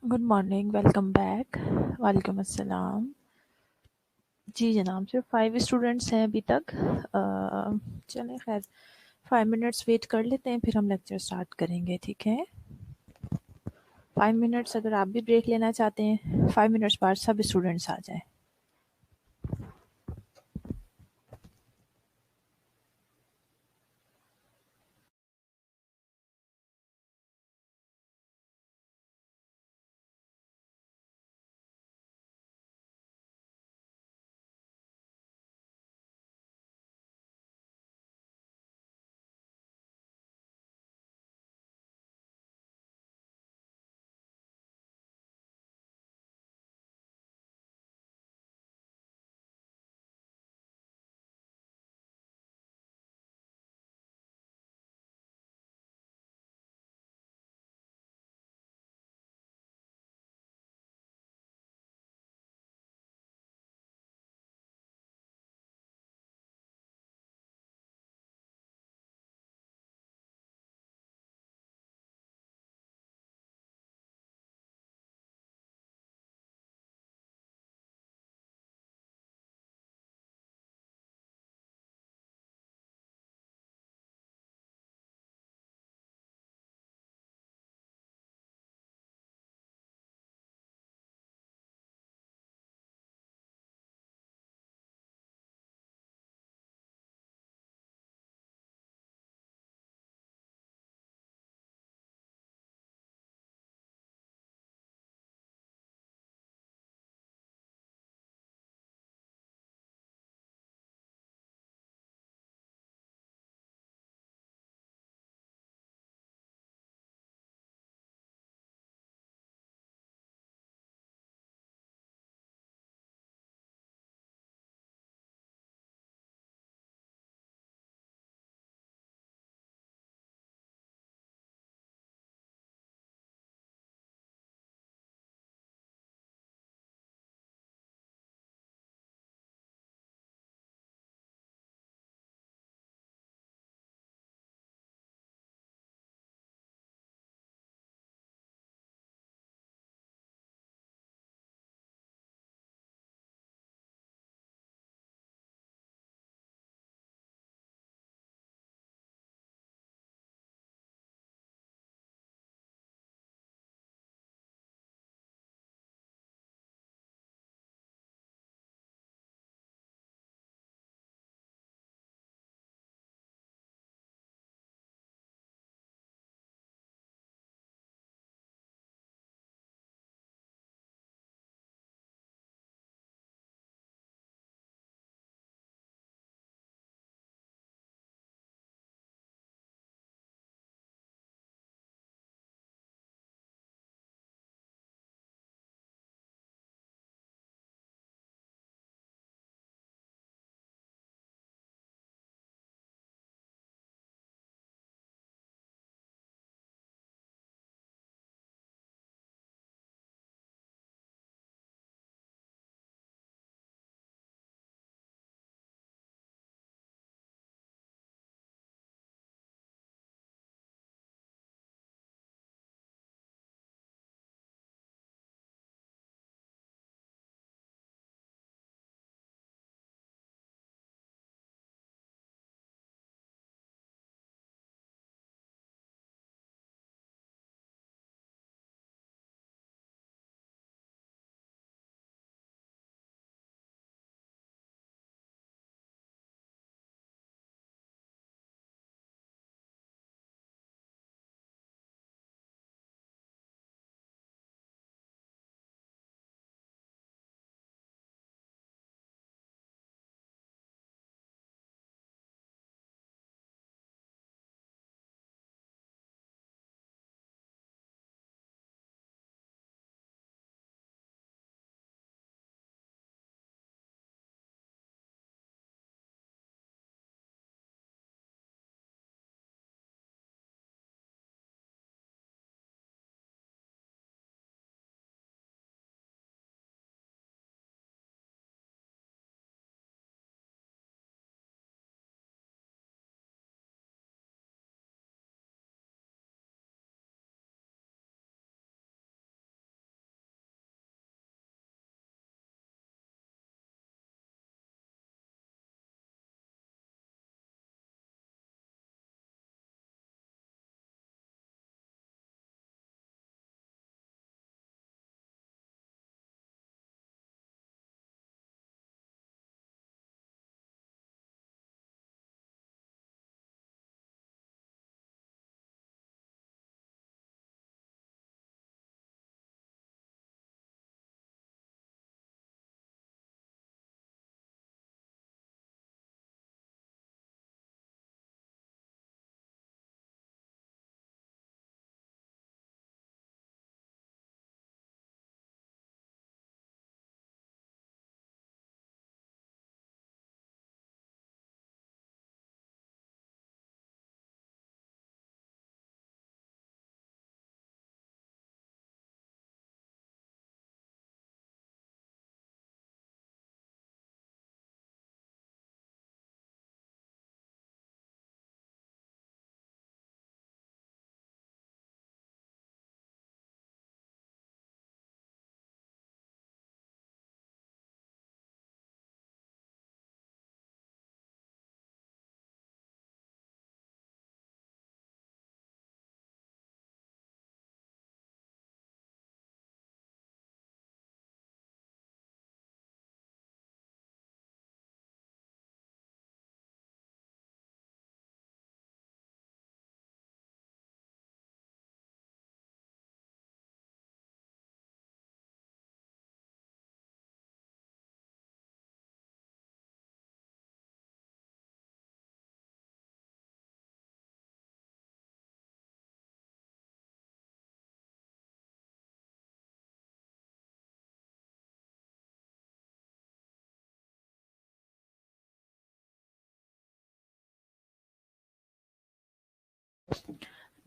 Good morning, welcome back. वालेकुम अस्सलाम। जी जनाब, सिर्फ 5 स्टूडेंट्स हैं अभी तक। चलें खैर, 5 मिनट्स वेट कर लेते हैं, फिर हम लेक्चर स्टार्ट करेंगे, ठीक है। 5 मिनट्स, अगर आप भी ब्रेक लेना चाहते हैं, 5 मिनट्स बाद सब स्टूडेंट्स आ जाएं।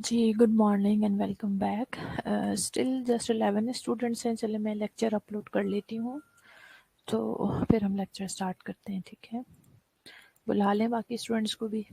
जी, good morning and welcome back. Still just 11 students हैं। चले मैं लेक्चर अपलोड कर लेती हूँ, तो फिर हम लेक्चर स्टार्ट करते हैं, ठीक है? बुला लें बाकी स्टूडेंट्स को भी।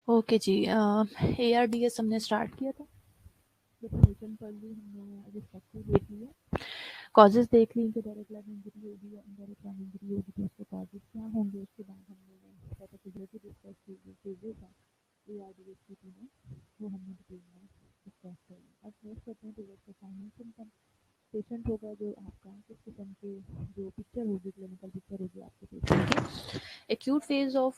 ओके जी, ARDS हमने स्टार्ट किया था। डेफिनेशन पढ़ ली हमने, रिस्पेक्टिव देख लिया, कॉजेज देख ली कि डायरेक्ट लैब इंजरी होगी या इनडायरेक्ट लैब इंजरी होगी तो उसके कॉजेज क्या होंगे। उसके बाद हमने पैथोफिजियोलॉजी डिस्कस की, जो फेजेस हैं ARDS की तीनों, वो हमने डिटेल में डिस्कस कर लिया। अब नेक्स्ट करते हैं towards the final symptom. Patient होगा जो आपका, किस किस्म के जो पिक्चर होगी, क्लिनिकल पिक्चर होगी आपके पेशेंट की। Acute phase of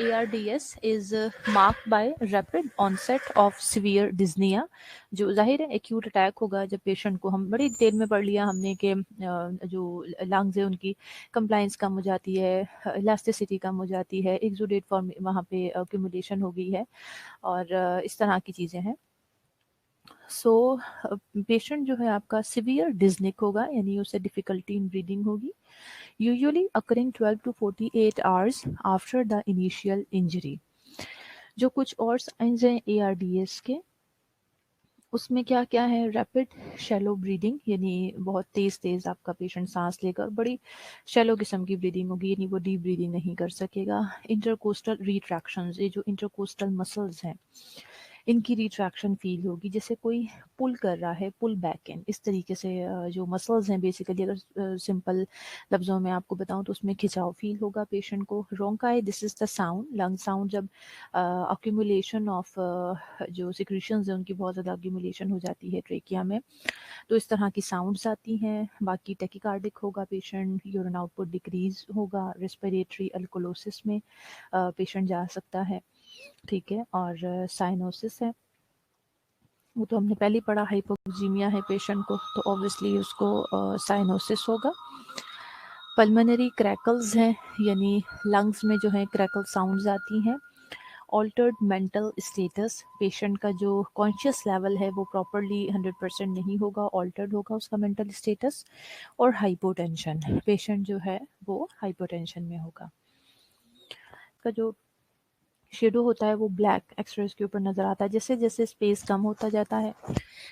ARDS is marked by rapid onset of severe dyspnea। जो जाहिर है एक्यूट अटैक होगा जब पेशेंट को, हम बड़ी डिटेल में पढ़ लिया हमने कि जो लंग्स है उनकी कंप्लाइंस कम हो जाती है, इलास्टिसिटी कम हो जाती है, एक्सुडेट फॉर्म वहाँ पे एक्यूमुलेशन हो गई है, और इस तरह की चीज़ें हैं। सो पेशेंट जो है आपका सिवियर डिज्निक होगा, यानी उसे डिफ़िकल्टी इन ब्रीदिंग होगी, usually occurring 12 to 48 hours after the initial injury. जो कुछ और साइंस हैं ARDS के, उसमें क्या क्या है? रैपिड शैलो ब्रीदिंग, यानी बहुत तेज़ तेज़ आपका पेशेंट सांस लेकर बड़ी शैलो किस्म की ब्रीदिंग होगी, यानी वो डीप ब्रीदिंग नहीं कर सकेगा। इंटरकोस्टल रिट्रैक्शंस, ये जो इंटरकोस्टल मसल्स हैं इनकी रिट्रैक्शन फील होगी, जैसे कोई पुल कर रहा है, पुल बैक इन, इस तरीके से जो मसल्स हैं बेसिकली, अगर सिंपल लफ्ज़ों में आपको बताऊं तो उसमें खिंचाव फील होगा पेशेंट को। रोंकाई, this is the sound, lung sound, जब अक्यूमुलेशन ऑफ जो सिक्रीशंस हैं उनकी बहुत ज़्यादा अक्यूमुलेशन हो जाती है ट्रेकिया में, तो इस तरह की साउंड्स आती हैं। बाकी टेकिकार्डिक होगा पेशेंट, यूरिन आउटपुट डिक्रीज होगा, रेस्पिरेटरी अल्कोलोसिस में पेशेंट जा सकता है, ठीक है। और साइनोसिस है, वो तो हमने पहले ही पढ़ा, हाइपोक्सीमिया है पेशेंट को तो ऑब्वियसली उसको साइनोसिस होगा। पल्मोनरी क्रैकल्स हैं, यानी लंग्स में जो है क्रैकल साउंड्स आती हैं। ऑल्टर्ड मेंटल स्टेटस, पेशेंट का जो कॉन्शियस लेवल है वो प्रॉपरली 100% नहीं होगा, ऑल्टर्ड होगा उसका मेंटल स्टेटस। और हाइपोटेंशन, पेशेंट जो है वो हाइपोटेंशन में होगा। का जो शेडो होता है वो ब्लैक एक्सरेज के ऊपर नज़र आता है जैसे जैसे स्पेस कम होता जाता है,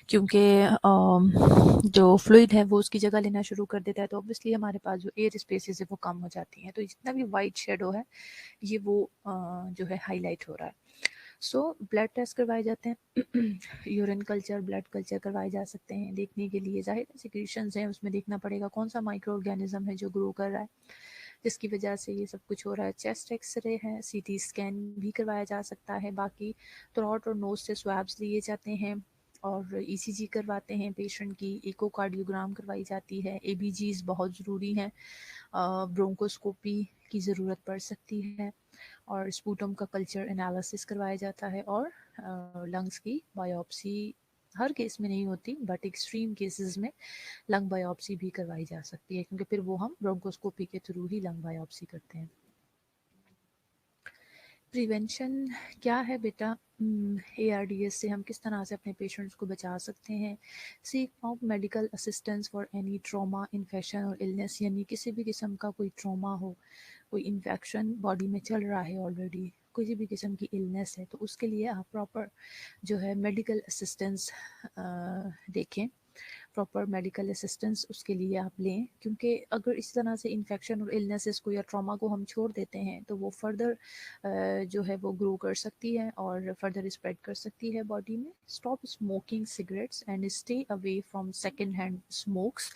क्योंकि जो फ्लूइड है वो उसकी जगह लेना शुरू कर देता है, तो ऑब्वियसली हमारे पास जो एयर स्पेसेस है वो कम हो जाती हैं, तो जितना भी वाइट शेडो है ये वो जो है हाईलाइट हो रहा है। सो ब्लड टेस्ट करवाए जाते हैं, यूरिन कल्चर, ब्लड कल्चर करवाए जा सकते हैं देखने के लिए, जाहिर है सिक्रीशंस हैं उसमें देखना पड़ेगा कौन सा माइक्रो ऑर्गेनिज्म है जो ग्रो कर रहा है जिसकी वजह से ये सब कुछ हो रहा है। चेस्ट एक्सरे है, सीटी स्कैन भी करवाया जा सकता है। बाकी थ्रोट और नोज से स्वैब्स लिए जाते हैं और ईसीजी करवाते हैं पेशेंट की, इकोकार्डियोग्राम करवाई जाती है, एबीजीज बहुत ज़रूरी हैं, ब्रोंकोस्कोपी की ज़रूरत पड़ सकती है और स्पूटम का कल्चर एनालिसिस करवाया जाता है और लंग्स की बायोप्सी हर केस में नहीं होती बट एक्सट्रीम केसेस में लंग बायोप्सी भी करवाई जा सकती है, क्योंकि फिर वो हम ब्रोंकोस्कोपी के थ्रू ही लंग बायोप्सी करते हैं। प्रिवेंशन क्या है बेटा? ARDS से हम किस तरह से अपने पेशेंट्स को बचा सकते हैं? Seek out medical assistance for any trauma, infection और इलनेस, यानी किसी भी किस्म का कोई ट्रॉमा हो, कोई इन्फेक्शन बॉडी में चल रहा है ऑलरेडी, किसी भी किस्म की इलनेस है, तो उसके लिए आप प्रॉपर जो है मेडिकल असिस्टेंस देखें, प्रॉपर मेडिकल असिस्टेंस उसके लिए आप लें, क्योंकि अगर इस तरह से इन्फेक्शन और इलनेसेस को या ट्रॉमा को हम छोड़ देते हैं तो वो फर्दर जो है वो ग्रो कर सकती है और फर्दर स्प्रेड कर सकती है बॉडी में। Stop smoking cigarettes and stay away from second hand smokes.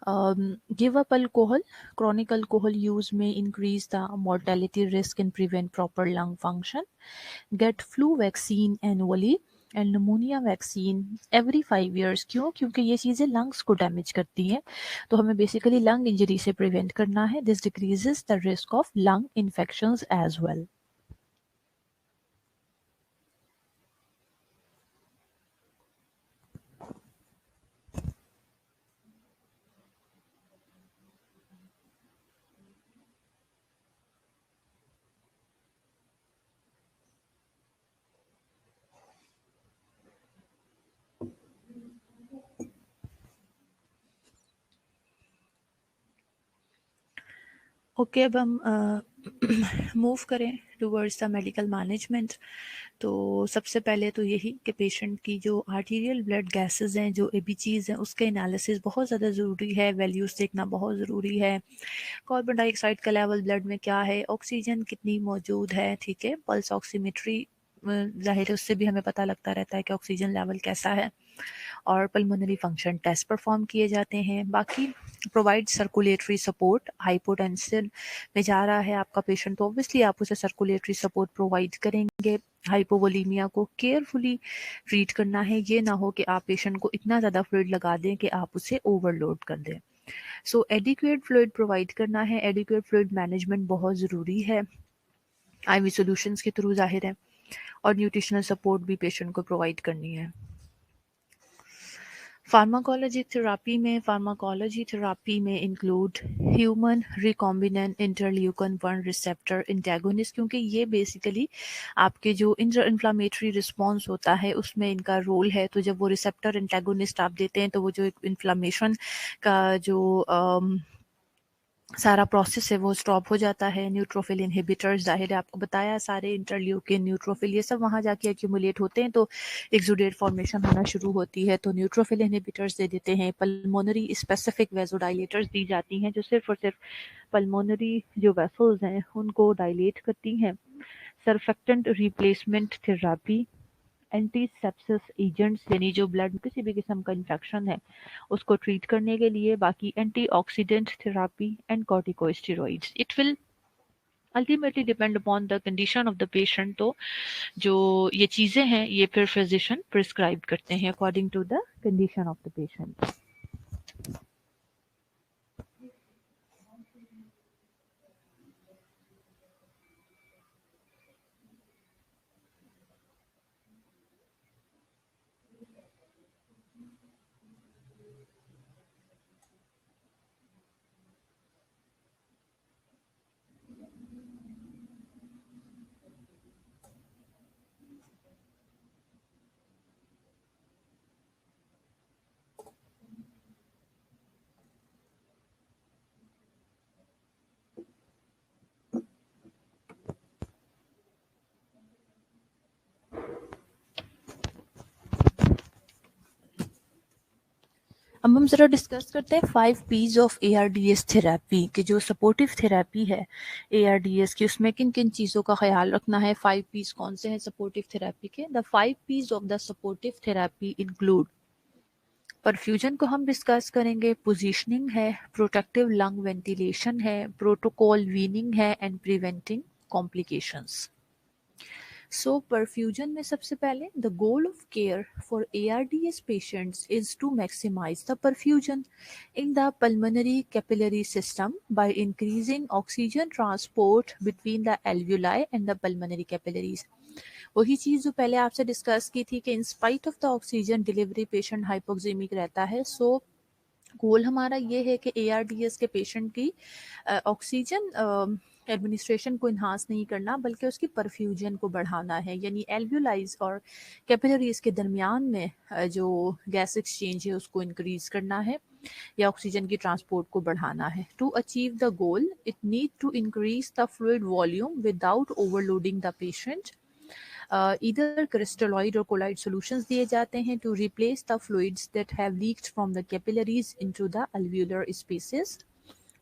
Give up alcohol, chronic alcohol use may increase the mortality risk and prevent proper lung function. Get flu vaccine annually and pneumonia vaccine every 5 years। क्यों? क्योंकि ये चीज़ें lungs को damage करती हैं, तो हमें basically lung injury से प्रिवेंट करना है। This decreases the risk of lung infections as well. Okay, अब हम मूव करें टूवर्ड्स द मेडिकल मैनेजमेंट। तो सबसे पहले तो यही कि पेशेंट की जो आर्टीरियल ब्लड गैसेस हैं, जो एबीजीज हैं, उसके एनालिसिस बहुत ज़्यादा ज़रूरी है, वैल्यूज़ देखना बहुत ज़रूरी है। कार्बन डाइऑक्साइड का लेवल ब्लड में क्या है, ऑक्सीजन कितनी मौजूद है, ठीक है। पल्स ऑक्सीमेट्री ज़ाहिर है उससे भी हमें पता लगता रहता है कि ऑक्सीजन लेवल कैसा है, और पल्मोनरी फंक्शन टेस्ट परफॉर्म किए जाते हैं। बाकी प्रोवाइड सर्कुलेटरी सपोर्ट, हाइपोटेंशन में जा रहा है आपका पेशेंट तो ऑब्वियसली आप उसे सर्कुलेटरी सपोर्ट प्रोवाइड करेंगे। हाइपोवोलीमिया को केयरफुली ट्रीट करना है, ये ना हो कि आप पेशेंट को इतना ज़्यादा फ्लूइड लगा दें कि आप उसे ओवरलोड कर दें। सो एडिक्वेट फ्लूइड प्रोवाइड करना है, एडिक्वेट फ्लूइड मैनेजमेंट बहुत ज़रूरी है IV सॉल्यूशंस के थ्रू, जाहिर है, और न्यूट्रिशनल सपोर्ट भी पेशेंट को प्रोवाइड करनी है। फार्माकोलॉजी थेरापी में include human recombinant interleukin 1 receptor antagonist, क्योंकि ये बेसिकली आपके जो इंटर इन्फ्लामेटरी रिस्पॉन्स होता है उसमें इनका रोल है। तो जब वो रिसेप्टर इंटेगोनिस्ट आप देते हैं तो वो जो इन्फ्लामेशन का जो सारा प्रोसेस है वो स्टॉप हो जाता है। न्यूट्रोफिल इनहिबिटर्स, जाहिर है आपको बताया, सारे इंटरल्यूकिन, न्यूट्रोफिल, ये सब वहाँ जाके एक्यूमुलेट होते हैं तो एक्सुडेट फॉर्मेशन होना शुरू होती है, तो न्यूट्रोफिल इनहिबिटर्स दे देते हैं। पल्मोनरी स्पेसिफिक वेजोडाइलेटर्स दी जाती हैं जो सिर्फ और सिर्फ पल्मोनरी जो वेसल्स हैं उनको डायलेट करती हैं। Surfactant replacement therapy antisepsis agents यानी जो ब्लड में किसी भी किस्म का इन्फेक्शन है उसको ट्रीट करने के लिए, बाकी antioxidant therapy and corticosteroids. It will ultimately depend upon the condition of the patient. तो जो ये चीज़ें हैं ये फिर फिजिशियन प्रिस्क्राइब करते हैं according to the condition of the patient. अब हम ज़रा डिस्कस करते हैं 5 पीज ऑफ ARDS थेरेपी कि जो सपोर्टिव थेरेपी है ARDS की, उसमें किन किन चीज़ों का ख्याल रखना है। 5 पीज कौन से हैं सपोर्टिव थेरेपी के? The 5 Ps of the supportive therapy include, perfusion को हम डिस्कस करेंगे, पोजीशनिंग है, प्रोटेक्टिव लंग वेंटिलेशन है, प्रोटोकॉल वीनिंग है and preventing complications. So perfusion में सबसे पहले the goal of care for ARDS patients is to maximize the perfusion in the pulmonary capillary system by increasing oxygen transport between the alveoli and the pulmonary capillaries. वही चीज़ जो पहले आपसे discuss की थी कि in spite of the oxygen delivery patient hypoxemic रहता है। सो गोल हमारा ये है कि ARDS के पेशेंट की ऑक्सीजन एडमिनिस्ट्रेशन को इन्हांस नहीं करना बल्कि उसकी परफ्यूजन को बढ़ाना है, यानी एल्वुलाइज और कैपिलरीज के दरमियान में जो गैस एक्सचेंज है उसको इंक्रीज करना है या ऑक्सीजन की ट्रांसपोर्ट को बढ़ाना है। To achieve the goal it need to increase the fluid volume without overloading the patient. Either crystalloid or colloid solutions दिए जाते हैं to replace the fluids that have leaked from the capillaries into the alveolar spaces.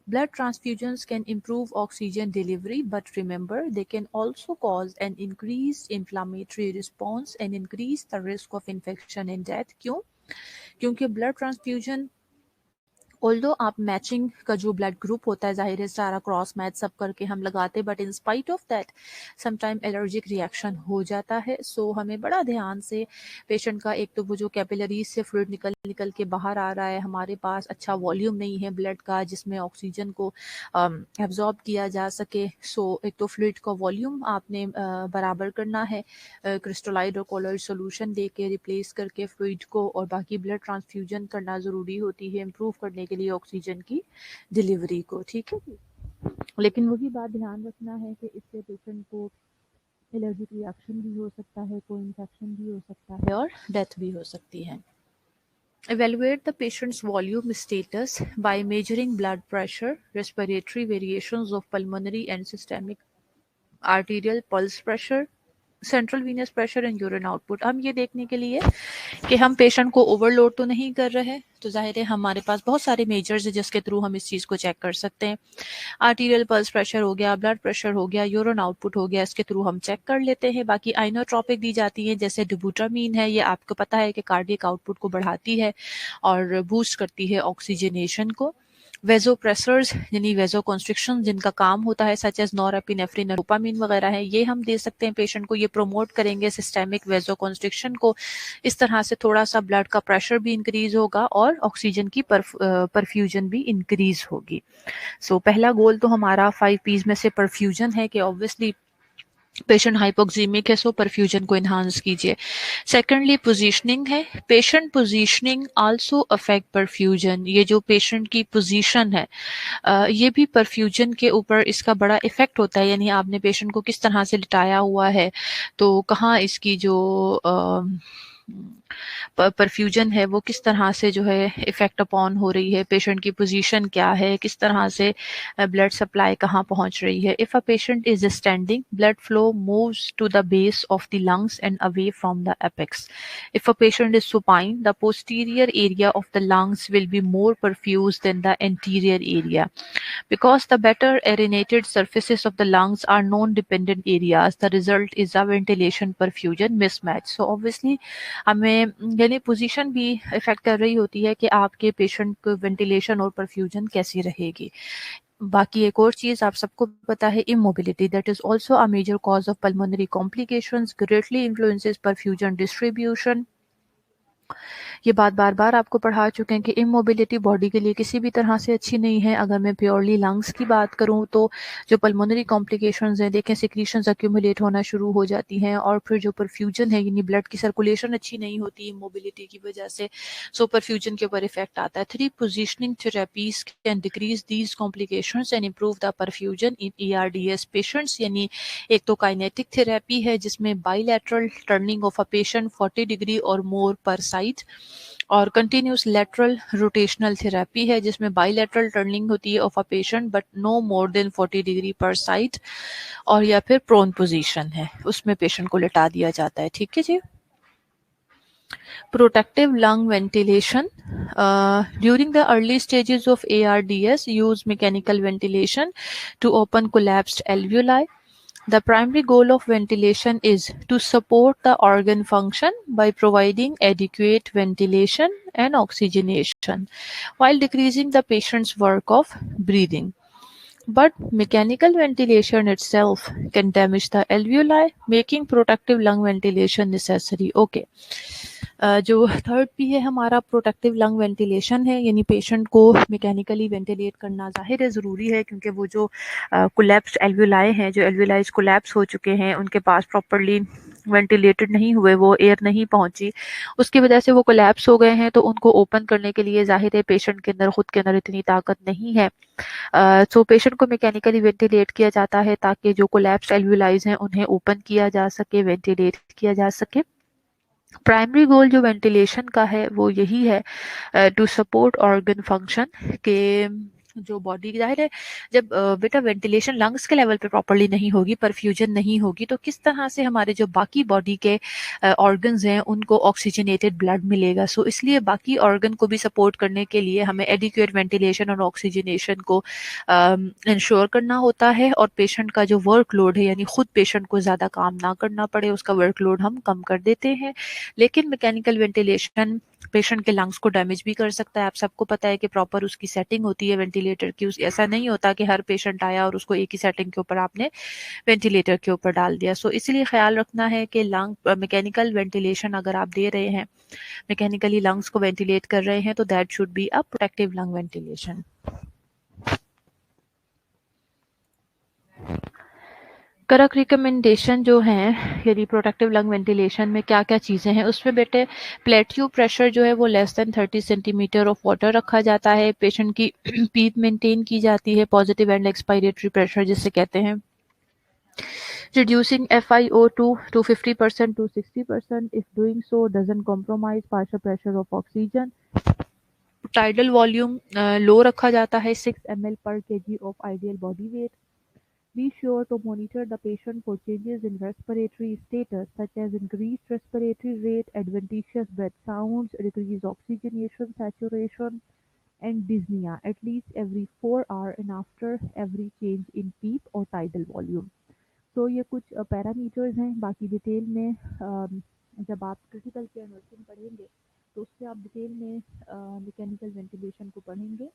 Blood transfusions can improve oxygen delivery, but remember they can also cause an increased inflammatory response and increase the risk of infection and death. क्यों? क्योंकि blood transfusion although आप matching का जो blood group होता है ज़ाहिर है सारा क्रॉस मैच सब करके हम लगाते, but in spite of that sometime allergic reaction हो जाता है। सो हमें बड़ा ध्यान से पेशेंट का, एक तो वो जो कैपिलरीज से फ्लूइड निकल निकल के बाहर आ रहा है, हमारे पास अच्छा वॉल्यूम नहीं है ब्लड का जिसमें ऑक्सीजन को एब्जॉर्ब किया जा सके। सो एक तो फ्लूइड का वॉल्यूम आपने बराबर करना है क्रिस्टलाइड और कोलॉइड सोल्यूशन दे के रिप्लेस करके फ्लूइड को, और बाकी ब्लड ट्रांसफ्यूजन करना ज़रूरी होती है इम्प्रूव करने के लिए ऑक्सीजन की डिलीवरी को। ठीक है जी, लेकिन वही बात ध्यान रखना है कि इससे पेशेंट को एलर्जिक रिएक्शन भी हो सकता है, कोई इन्फेक्शन भी हो सकता है और डेथ भी हो सकती है। Evaluate the patient's volume status by measuring blood pressure, respiratory variations of pulmonary and systemic arterial pulse pressure, central Venus pressure and urine output. हम ये देखने के लिए कि हम पेशेंट को ओवरलोड तो नहीं कर रहे, तो जाहिर है हमारे पास बहुत सारे मेजर्स है जिसके थ्रू हम इस चीज़ को चेक कर सकते हैं। आर्टीरियल पल्स प्रेशर हो गया, ब्लड प्रेशर हो गया, यूरिन आउटपुट हो गया, इसके थ्रू हम चेक कर लेते हैं। बाकी आइनोट्रोपिक दी जाती है जैसे डुबुटामीन है, ये आपको पता है कि कार्डियक आउटपुट को बढ़ाती है और बूस्ट करती है ऑक्सीजनेशन को। वेजोप्रेसर्स यानी वेजो कॉन्स्ट्रिक्शन जिनका काम होता है सच एज नॉरएपिनेफ्रिन, डोपामिन वगैरह है, ये हम दे सकते हैं पेशेंट को। ये प्रोमोट करेंगे सिस्टेमिक वेजो कॉन्स्ट्रिक्शन को। इस तरह से थोड़ा सा ब्लड का प्रेशर भी इंक्रीज होगा और ऑक्सीजन की परफ्यूजन भी इंक्रीज होगी। सो पहला गोल तो हमारा 5 पीज में से परफ्यूजन है कि ऑब्वियसली पेशेंट हाइपोक्सीमिक है सो परफ्यूजन को इन्हांस कीजिए। सेकेंडली पोजीशनिंग है, patient positioning also affect perfusion. ये जो पेशेंट की पोजीशन है ये भी परफ्यूजन के ऊपर इसका बड़ा इफेक्ट होता है, यानी आपने पेशेंट को किस तरह से लिटाया हुआ है, तो कहाँ इसकी जो परफ्यूजन है वो किस तरह से जो है इफेक्ट अपॉन हो रही है, पेशेंट की पोजीशन क्या है, किस तरह से ब्लड सप्लाई कहाँ पहुंच रही है. If a patient is standing, blood flow moves to the base of the lungs and away from the apex. If a patient is supine, the posterior area of the lungs will be more perfused than the anterior area. Because the better arenated surfaces of the lungs are non-dependent areas, the result is a ventilation perfusion mismatch. So obviously हमें यानी position भी effect कर रही होती है कि आपके patient को वेंटिलेशन और परफ्यूजन कैसी रहेगी. बाकी एक और चीज आप सबको पता है, immobility that is also a major cause of pulmonary complications, greatly influences perfusion distribution. ये बात बार बार आपको पढ़ा चुके हैं कि इमोबिलिटी बॉडी के लिए किसी भी तरह से अच्छी नहीं है. अगर मैं प्योरली लंग्स की बात करूं तो जो पल्मोनरी कॉम्प्लिकेशंस हैं, देखें सिक्रीशंस अक्यूमुलेट होना शुरू हो जाती हैं, और फिर जो परफ्यूजन है यानी ब्लड की सर्कुलेशन अच्छी नहीं होती इमोबिलिटी की वजह से, सो परफ्यूजन के ऊपर इफेक्ट आता है. 3 positioning therapies can decrease these complications and improve the perfusion in ERDS patients. यानी एक तो काइनेटिक थेरेपी है जिसमें bilateral turning of a patient 40 degree और मोर पर साइड, और कंटिन्यूस लेटरल रोटेशनल थेरेपी है जिसमें बाइलेटरल टर्निंग होती है of a patient but no more than 40 degree पर साइड, और या फिर प्रोन पोजीशन है उसमें पेशेंट को लेटा दिया जाता है. ठीक है जी. Protective lung ventilation. During the early stages of ARDS, use mechanical ventilation to open collapsed alveoli. The primary goal of ventilation is to support the organ function by providing adequate ventilation and oxygenation while decreasing the patient's work of breathing. But mechanical ventilation itself can damage the alveoli, making protective lung ventilation necessary. Okay. जो third P है हमारा protective lung ventilation है, यानी patient को mechanically ventilate करना ज़ाहिर है ज़रूरी है क्योंकि वो जो कोलैप्स्ड एल्वुलाई हैं, जो एल्वुलाइज कोलैप्स हो चुके हैं, उनके पास प्रॉपर्ली वेंटिलेटेड नहीं हुए, वो एयर नहीं पहुंची, उसकी वजह से वो कोलैप्स हो गए हैं. तो उनको ओपन करने के लिए ज़ाहिर है पेशेंट के अंदर खुद के अंदर इतनी ताकत नहीं है. सो पेशेंट को मैकेनिकली वेंटिलेट किया जाता है ताकि जो कोलैप्स्ड एल्वुलाइज हैं उन्हें ओपन किया जा सके, वेंटिलेट किया जा सके. प्राइमरी गोल जो वेंटिलेशन का है वो यही है टू सपोर्ट ऑर्गन फंक्शन के जो बॉडी जाहिर है जब बेटा वेंटिलेशन लंग्स के लेवल पे प्रॉपर्ली नहीं होगी, परफ्यूजन नहीं होगी, तो किस तरह से हमारे जो बाकी बॉडी के ऑर्गन्स हैं उनको ऑक्सीजनेटेड ब्लड मिलेगा. सो इसलिए बाकी ऑर्गन को भी सपोर्ट करने के लिए हमें एडिक्वेट वेंटिलेशन और ऑक्सीजनेशन को इंश्योर करना होता है, और पेशेंट का जो वर्कलोड है यानी खुद पेशेंट को ज़्यादा काम ना करना पड़े, उसका वर्कलोड हम कम कर देते हैं. लेकिन मैकेनिकल वेंटिलेशन पेशेंट के लंग्स को डैमेज भी कर सकता है. आप सबको पता है कि प्रॉपर उसकी सेटिंग होती है वेंटिलेटर की. ऐसा नहीं होता कि हर पेशेंट आया और उसको एक ही सेटिंग के ऊपर आपने वेंटिलेटर के ऊपर डाल दिया. सो इसलिए ख्याल रखना है कि लंग मैकेनिकल वेंटिलेशन अगर आप दे रहे हैं, मैकेनिकली लंग्स को वेंटिलेट कर रहे हैं, तो that should be a protective lung ventilation. करक रिकमेंडेशन जो हैं यदि प्रोटेक्टिव लंग वेंटिलेशन में क्या क्या चीज़ें हैं, उसमें बेटे प्लेट्यू प्रेशर जो है वो less than 30 centimetre of water रखा जाता है. पेशेंट की पीप मेंटेन की जाती है, पॉजिटिव एंड एक्सपायरेटरी प्रेशर जिसे कहते हैं. Reducing FiO2 to 50% to 60% if doing so doesn't compromise partial pressure of oxygen. Tidal volume लो रखा जाता है 6 ml per kg of ideal body weight. Be sure to monitor the patient for changes in respiratory status such as increased respiratory rate, adventitious breath sounds, decreased oxygenation saturation, and dyspnea at least every 4 hours and after every change in PEEP or tidal volume. तो ये कुछ parameters हैं. बाकी detail में जब आप critical care nursing पढ़ेंगे तो उससे आप डिटेल में मैकेनिकल वेंटिलेशन को पढ़ेंगे,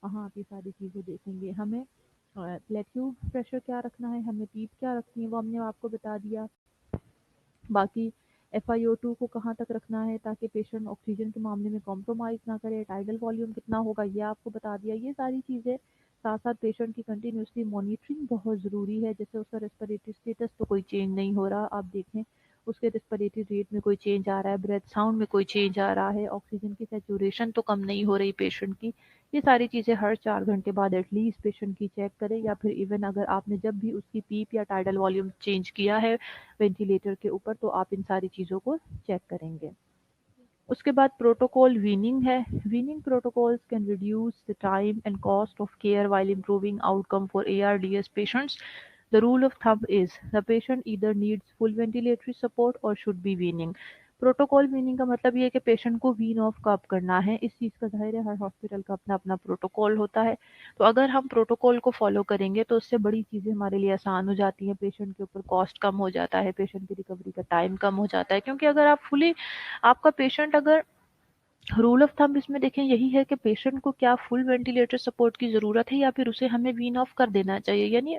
वहाँ आप ये सारी चीज़ें देखेंगे. हमें प्लेट्यू प्रेशर क्या रखना है, हमें पीप क्या रखनी है, वो हमने आपको बता दिया. बाकी FiO2 को कहाँ तक रखना है ताकि पेशेंट ऑक्सीजन के मामले में कॉम्प्रोमाइज़ ना करे, टाइडल वॉल्यूम कितना होगा ये आपको बता दिया. ये सारी चीज़ें साथ साथ पेशेंट की कंटिन्यूसली मॉनिटरिंग बहुत ज़रूरी है. जैसे उसका रेस्पिरेटरी स्टेटस तो कोई चेंज नहीं हो रहा, आप देखें उसके रेस्पिरेटरी रेट में कोई चेंज आ रहा है, ब्रेथ साउंड में कोई चेंज आ रहा है, ऑक्सीजन की सैचुरेशन तो कम नहीं हो रही पेशेंट की. ये सारी चीज़ें हर 4 घंटे बाद एटलीस्ट पेशेंट की चेक करें, या फिर इवन अगर आपने जब भी उसकी पीप या टाइडल वॉल्यूम चेंज किया है वेंटिलेटर के ऊपर तो आप इन सारी चीज़ों को चेक करेंगे. उसके बाद प्रोटोकॉल वीनिंग है। Weaning protocols can reduce the time and cost of care while improving outcome for ARDS patients. The rule of thumb is the patient either needs full ventilatory support or should be weaning. Protocol weaning का मतलब ये है कि patient को Wien of कब करना है। इस चीज़ का ज़ाहिर है हर हॉस्पिटल का अपना अपना प्रोटोकॉल होता है। तो अगर हम प्रोटोकॉल को फॉलो करेंगे तो उससे बड़ी चीज़ें हमारे लिए आसान हो जाती हैं। पेशेंट के ऊपर कॉस्ट कम हो जाता है, पेशेंट की रिकवरी का टाइम कम हो जाता है। क्योंकि अगर आप फुली आपका पेशेंट अगर रूल ऑफ थंब इसमें देखें यही है कि पेशेंट को क्या फुल वेंटिलेटर सपोर्ट की ज़रूरत है या फिर उसे हमें वीन ऑफ कर देना चाहिए, यानी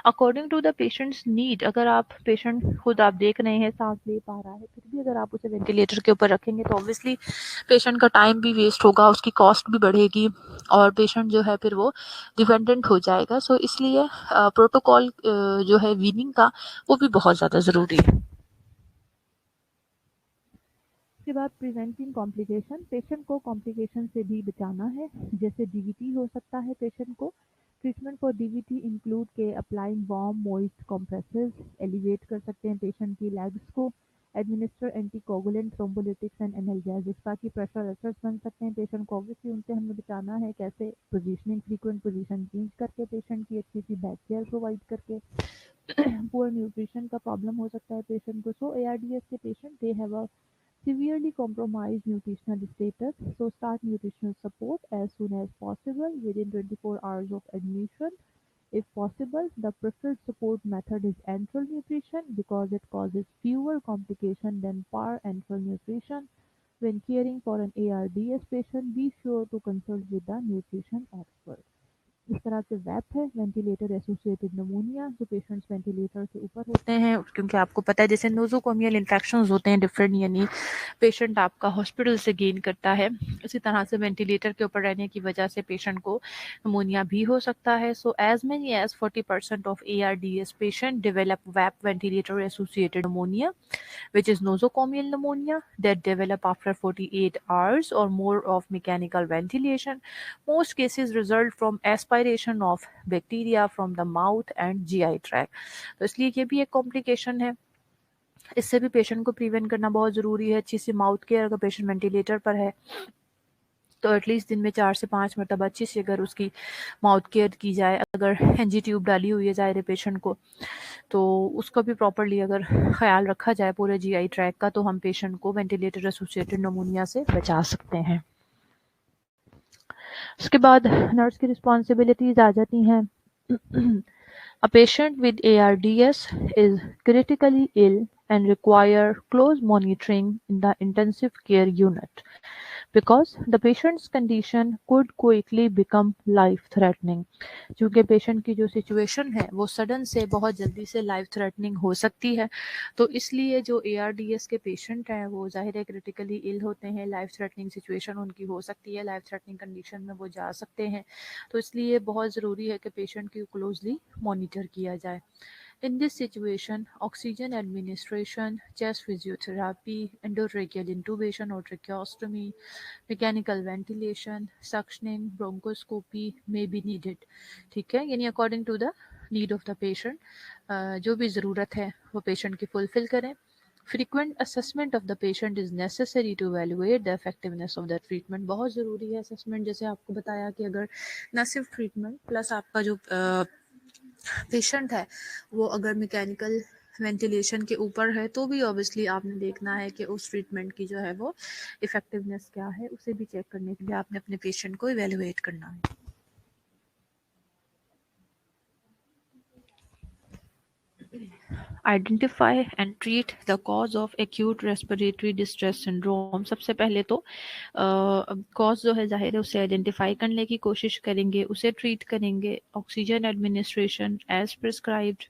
according to the patient's need. अगर आप पेशेंट खुद आप देख रहे हैं सांस ले पा रहा है फिर भी अगर आप उसे वेंटिलेटर के ऊपर रखेंगे तो ऑब्वियसली पेशेंट का टाइम भी वेस्ट होगा, उसकी कॉस्ट भी बढ़ेगी और पेशेंट जो है फिर वो डिपेंडेंट हो जाएगा। सो इसलिए प्रोटोकॉल जो है वीनिंग का वो भी बहुत ज़्यादा ज़रूरी है। उसके बाद प्रिवेंटिंग कॉम्प्लिकेशन, पेशेंट को कॉम्प्लिकेशन से भी बचाना है। जैसे डीवीटी हो सकता है पेशेंट को। ट्रीटमेंट फॉर डीवीटी इंक्लूड के applying warm moist compresses, elevate कर सकते हैं पेशेंट की लेग्स को, administer anticoagulant thrombolytics and analgesics ताकि प्रेशर अल्सर्स बन सकते हैं पेशेंट को। ऑब्वियसली उनसे हमें बचाना है कैसे, पोजीशनिंग, फ्रीक्वेंट पोजीशन चेंज करके, पेशेंट की अच्छी सी बैक केयर प्रोवाइड करके। पुअर न्यूट्रिशन का प्रॉब्लम हो सकता है पेशेंट को। सो ARDS के patient they have a severely compromised nutritional status, so start nutritional support as soon as possible within 24 hours of admission. If possible, the preferred support method is enteral nutrition because it causes fewer complications than parenteral nutrition. When caring for an ARDS patient, be sure to consult with the nutrition expert. इस तरह से वैप है, ventilator associated pneumonia, जो patients ventilator से ऊपर होते हैं क्योंकि आपको पता है जैसे नोजोकोमियल इन्फेक्शंस होते हैं डिफरेंट, यानी पेशेंट आपका हॉस्पिटल से गेन करता है, इसी तरह से वेंटिलेटर के ऊपर रहने की वजह से पेशेंट को निमोनिया भी हो सकता है। So as many as 40% of ARDS patient develop VAP ventilator associated pneumonia which is nosocomial pneumonia that develop after 48 hours or more of mechanical ventilation. Most cases result from aspiration of bacteria from the mouth and GI tract. तो इसलिए ये भी एक complication है, इससे भी patient को prevent करना बहुत ज़रूरी है। अच्छी सी माउथ केयर, अगर पेशेंट वेंटिलेटर पर है तो एटलीस्ट दिन में 4 से 5 मरतबा अच्छी सी अगर उसकी माउथ केयर की जाए। अगर NG ट्यूब डाली हुई है ज़ाहिर है पेशेंट को तो उसका भी प्रॉपर्ली अगर ख्याल रखा जाए पूरे GI ट्रैक का तो हम पेशेंट को वेंटिलेटर एसोसिएटेड निमोनिया से बचा सकते हैं। उसके बाद नर्स की रिस्पॉन्सिबिलिटीज आ जाती हैं। A patient with ARDS is critically ill and require close monitoring in the intensive care unit because the patient's condition could quickly become life threatening. क्योंकि पेशेंट की जो सिचुएशन है वो सडन से बहुत जल्दी से लाइफ थ्रेटनिंग हो सकती है, तो इसलिए जो ARDS के पेशेंट हैं वो ज़ाहिर है क्रिटिकली इल होते हैं, लाइफ थ्रेटनिंग सिचुएशन उनकी हो सकती है, लाइफ थ्रेटनिंग कंडीशन में वो जा सकते हैं। तो इसलिए बहुत ज़रूरी है कि पेशेंट की क्लोजली मॉनिटर किया जाए। In this situation, oxygen administration, chest physiotherapy, endotracheal intubation or tracheostomy, mechanical ventilation, suctioning, bronchoscopy may be needed. ठीक है, यानी according to the need of the patient, जो भी ज़रूरत है वो पेशेंट की फुलफिल करें। Frequent assessment of the patient is necessary to evaluate the effectiveness of the treatment. बहुत ज़रूरी है assessment, जैसे आपको बताया कि अगर न सिर्फ ट्रीटमेंट प्लस आपका जो पेशेंट है वो अगर मैकेनिकल वेंटिलेशन के ऊपर है तो भी ऑब्वियसली आपने देखना है कि उस ट्रीटमेंट की जो है वो इफ़ेक्टिवनेस क्या है, उसे भी चेक करने के लिए आपने अपने पेशेंट को इवेलुएट करना है। Identify and treat the cause of acute respiratory distress syndrome. सबसे पहले तो कॉज जो है ज़ाहिर है उसे आइडेंटिफाई करने की कोशिश करेंगे, उसे ट्रीट करेंगे। Oxygen administration as prescribed.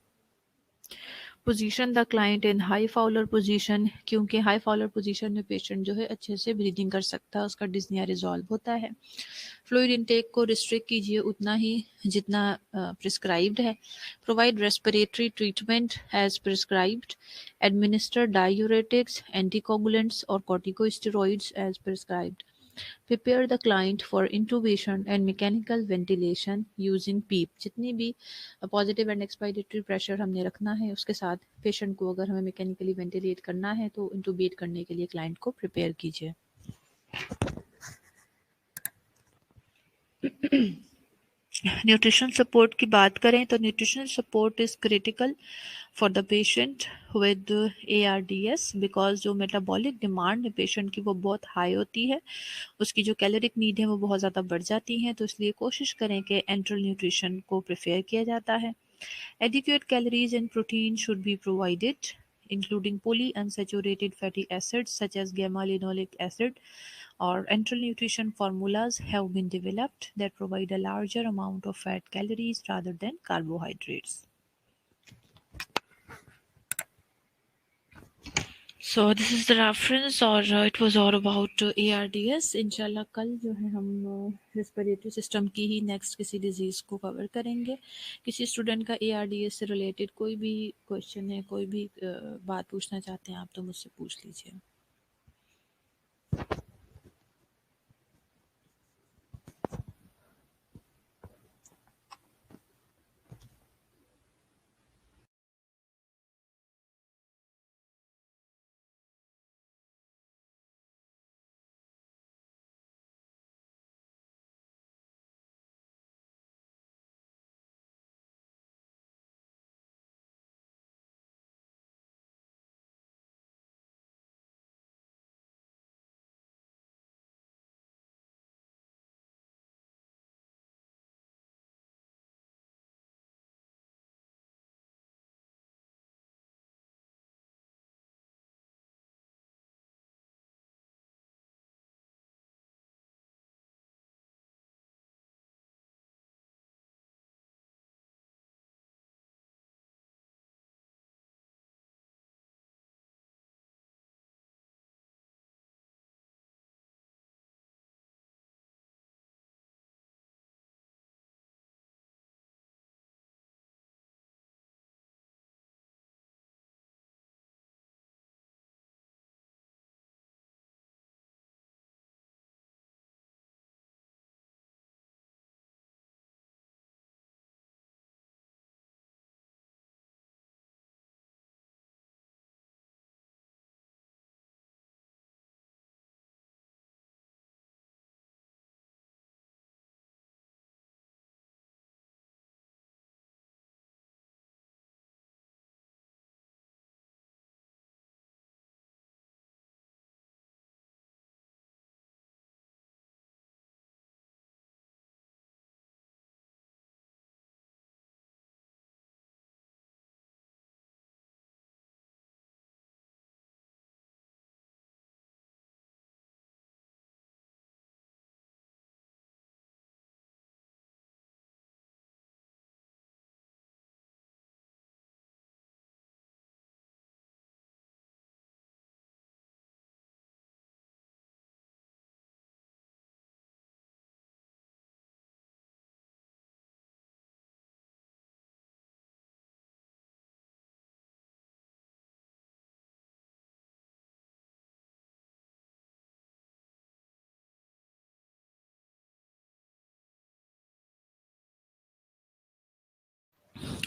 Position the client in high Fowler position, क्योंकि हाई फाउलर पोजीशन में पेशेंट जो है अच्छे से ब्रीदिंग कर सकता है, उसका डिस्निया रिजॉल्व होता है। फ्लूइड इनटेक को रिस्ट्रिक्ट कीजिए उतना ही जितना प्रिस्क्राइब्ड है। Provide respiratory treatment as prescribed. Administer diuretics, anticoagulants और corticosteroids as prescribed. Prepare the client for intubation and mechanical ventilation using PEEP। जितनी भी पॉजिटिव एंड एक्सपायरेटरी प्रेशर हमने रखना है उसके साथ पेशेंट को अगर हमें मैकेनिकली वेंटिलेट करना है तो इंटूबेट करने के लिए क्लाइंट को प्रिपेयर कीजिए। न्यूट्रिशन सपोर्ट की बात करें तो nutrition support is critical for the patient with ARDS, because जो मेटाबॉलिक डिमांड है पेशेंट की वो बहुत हाई होती है, उसकी जो कैलोरिक नीड है वो बहुत ज़्यादा बढ़ जाती है, तो इसलिए कोशिश करें कि एंट्रल न्यूट्रिशन को प्रेफर किया जाता है। Adequate calories and protein should be provided, including polyunsaturated fatty acids such as gamma-linolic acid, or enteral nutrition formulas have been developed that provide a larger amount of fat calories rather than carbohydrates. So this is the reference, और it was all about ARDS. इंशाल्लाह कल जो है हम respiratory system की ही next किसी disease को cover करेंगे। किसी स्टूडेंट का ARDS से रिलेटेड कोई भी क्वेश्चन है, कोई भी बात पूछना चाहते हैं आप, तो मुझसे पूछ लीजिए।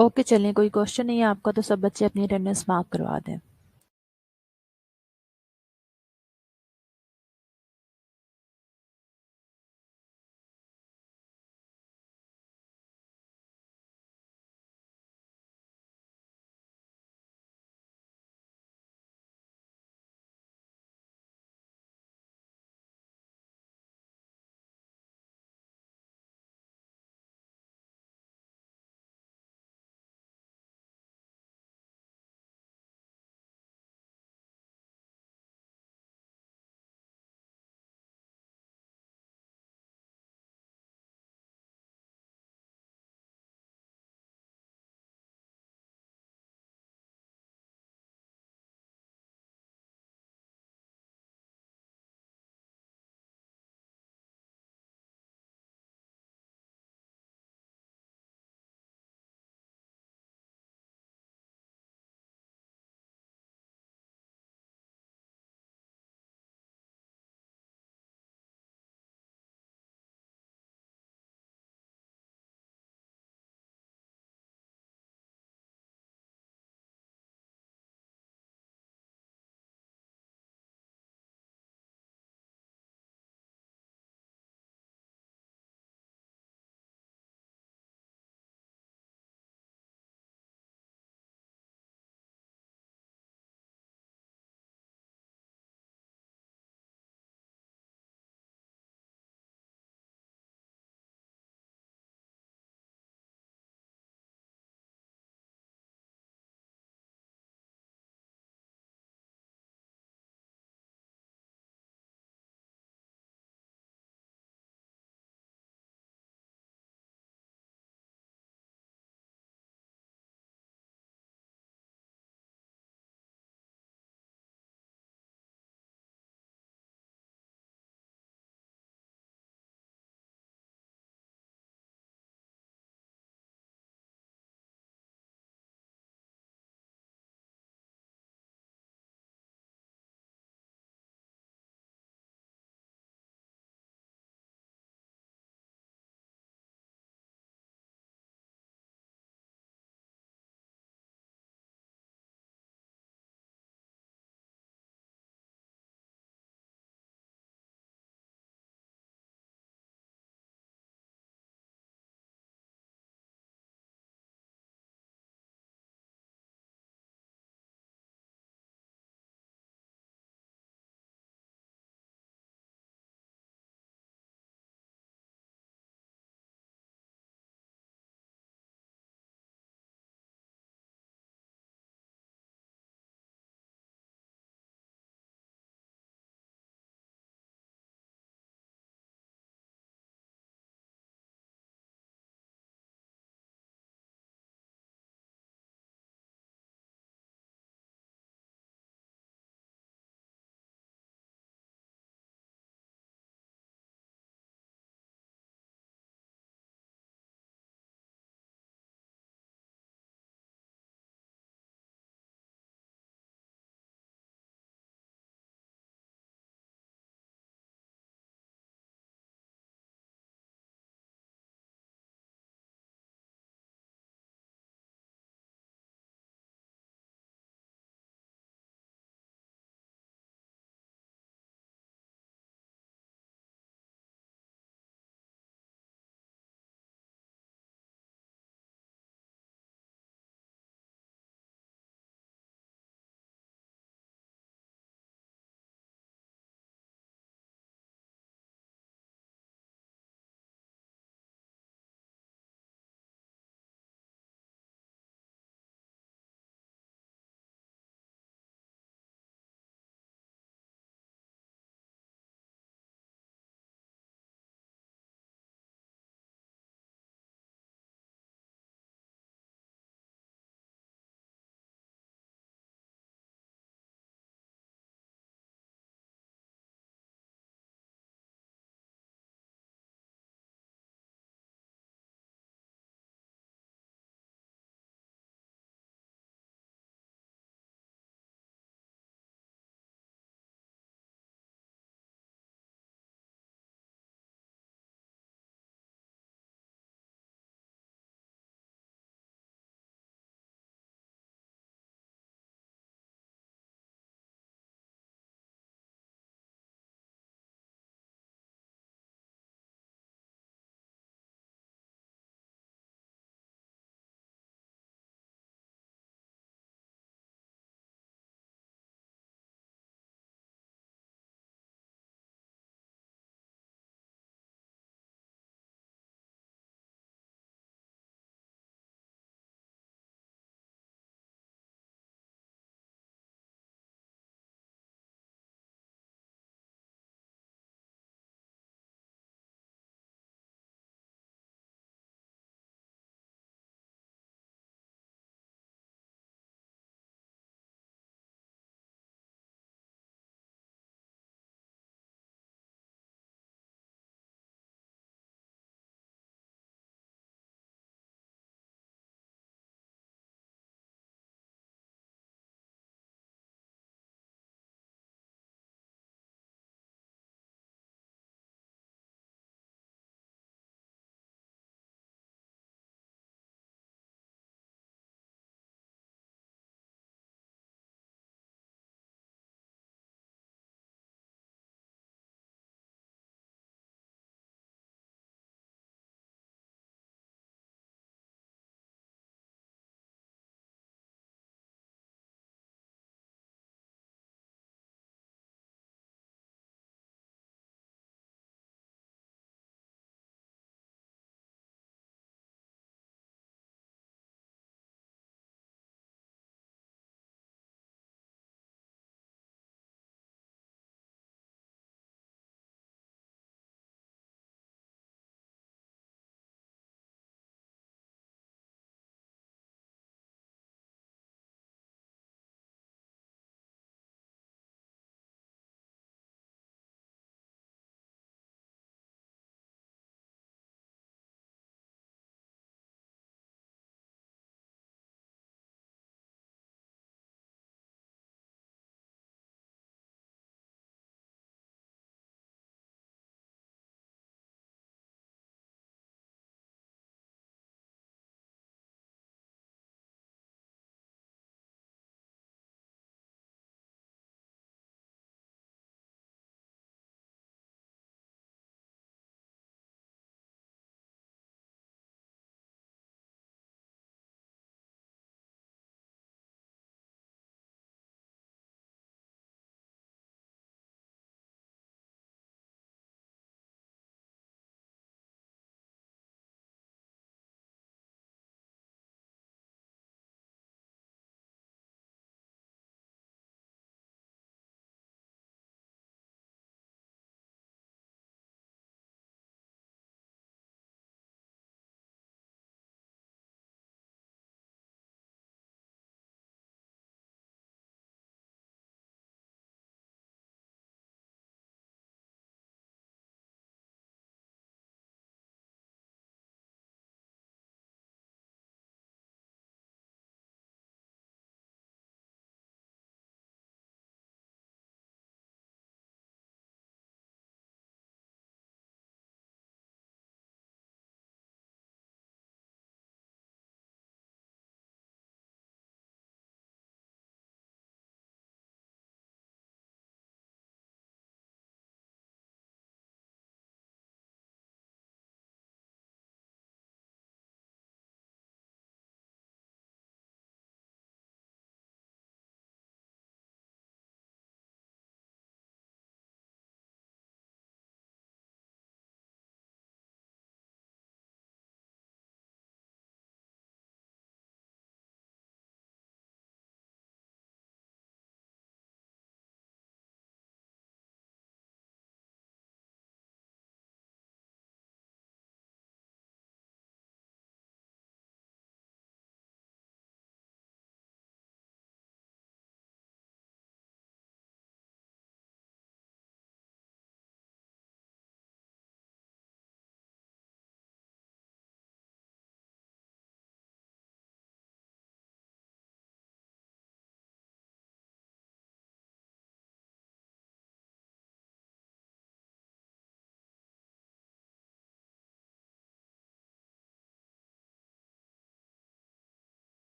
ओके, चलें, कोई क्वेश्चन नहीं है आपका तो सब बच्चे अपनी अटेंडेंस मार्क करवा दें।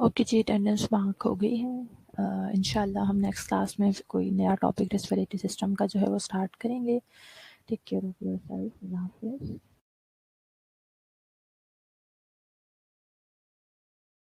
ओके जी, अटेंडेंस मार्क हो गई है। इंशाल्लाह हम नेक्स्ट क्लास में कोई नया टॉपिक रेस्पिरेटरी सिस्टम का जो है वो स्टार्ट करेंगे। Take care of yourself. अल्लाह हाफ़िज़।